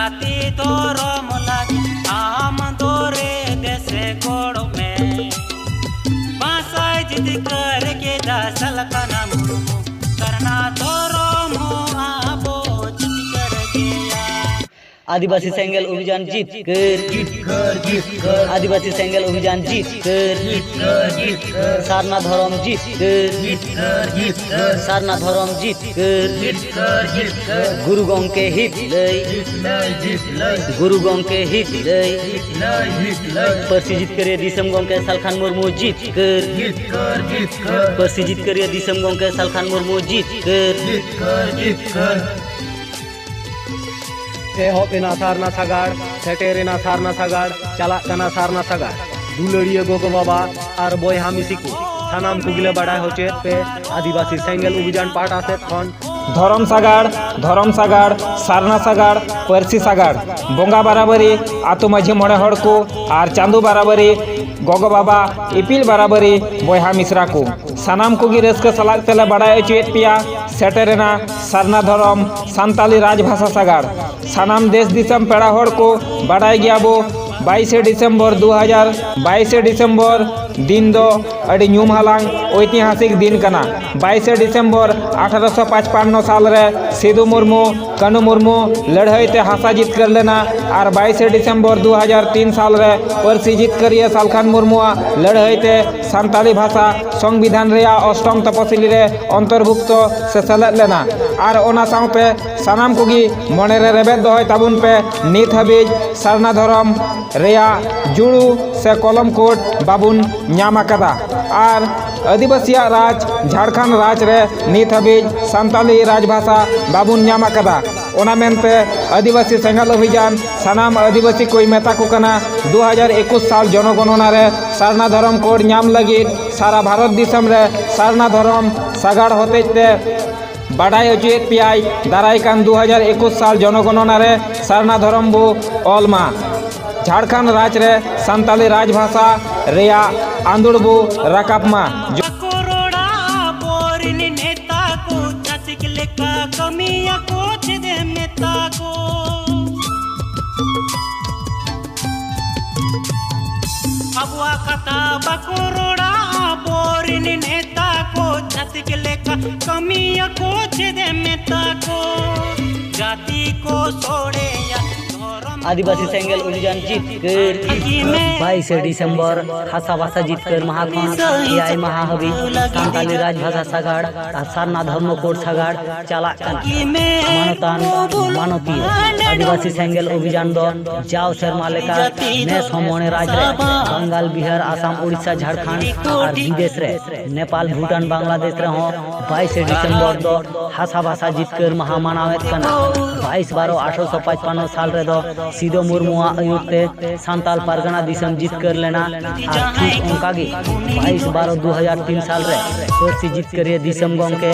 जाति धर्म लागी आम दोरे देशे गोड़ में भाषा जिद करके दासल का नाम करना धर्म हो आबो जिद कर गया। आदिवासी सेंगल अभियान जीत कर आदिवासी सेंगल अभियान जीत कर सारना धर्म जीत कर सारना धर्म जीत कर गुरु गंके हित गुरु गंके हित परसी जीत कर दिसम गंके सालखान मुर्मू जीत कर परसी जीत कर दिसम गंके सालखान मुर्मू जीत कर एहबेना सारना सागाड़ सेटेरेना सारना सागाड़ चला कना सारना सागाड़ दुलड़िया गोगो बाबा और बयहा मिसिकु सानाम कुगिले बाडाय होचे पे आदिवासी सेंगल अभियान पाटा से खन धरम सागाड़ सारना सागाड़ परसी सागाड़ बोंगा बराबरी आतु माझी मोड़े हड़ को और चांदू बराबरी गोगो बाबा इपिल बराबरी बयहा मिश्रा को सानाम कुगी रस्क सलाक तेले बाडाय चेत पिया सेटेरेना सारना धरम सान्ताली राजभाषा सागाड़ सानाम देश दिसम पेड़ा हड़ को बाडाय गया बो 22 डिसेम्बर 2022 डिसेम्बर दिन दो अड़ी ᱧᱩᱢ हालांग ऐतिहासिक दिन कना 22 डिसेम्बर 1855 साल रे सिदू मुर्मू कनु मुर्मू लड़ाई ते हासा जीत कर लेना और 22 डिसेम्बर 2003 साल रे परसी जीत करिए सालखान मुर्मू लड़ाई ते सान्ताली भाषा संविधान रे अष्टम तपसिली रे अंतर्भुक्त से सेलेद लेना और ओना साउते सानाम कोगी मने रे रेबेद दोहय ताबुन पे नित हबीज सारना धरम रेया जुड़ू से कलम कोड बाबुन ᱧᱟᱢ ᱟᱠᱟᱫᱟ और आदिवासिया राज झारखंड राज रे नित हबीज सान्ताली राजभाषा बाबुन ᱧᱟᱢ ᱟᱠᱟᱫᱟ ओना मेनते आदिवासी सेंगल अभियान सानाम आदिवासी कोई मेता को कना 2021 साल जनगणना रे सारना धरम कोड ᱧᱟᱢ लगी सारा भारत दिसम रे सारना धरम सागाड़ होतेते बाडाय अचेत पियाय दाराय कान 2021 साल जनगणना रे सारना धरम बो ओलमा झारखंड राज रे सान्ताली राजभाषा रेया आंदोड़बो राकापमा करोड़ा बोरिन नेता को जातिक लेका कमिया को दे नेता को अबुआ कथा बकरोड़ा बोरिन नेता को जातिक लेका कमिया को दे नेता को जाति को छोड़े या आदिवासी सेंगल अभियान जीत कर 22 डिसेम्बर हासा भाषा जीत कर महाखंड एआई महाहबी सान्ताली राजभाषा सागाड़ और सारना धर्म कोड सागाड़ चला मानतान मानती आदिवासी सेंगल अभियान दो जाओ शर्मा लेका ने समोने राज रे बंगाल बिहार आसाम उड़ीसा झारखंड और विदेश रे नेपाल भूटान बांग्लादेश रे हो 22 डिसेम्बर दो हासा भाषा जीत कर महामानावेत कना 22/12/1855 साल रे दो सिदो मुर्मुआ आयुते सान्ताल परगना दिसम जीत कर लेना और ठीक उनका 22/12/2003 साल रे परसी जीत करिए दिसम गंके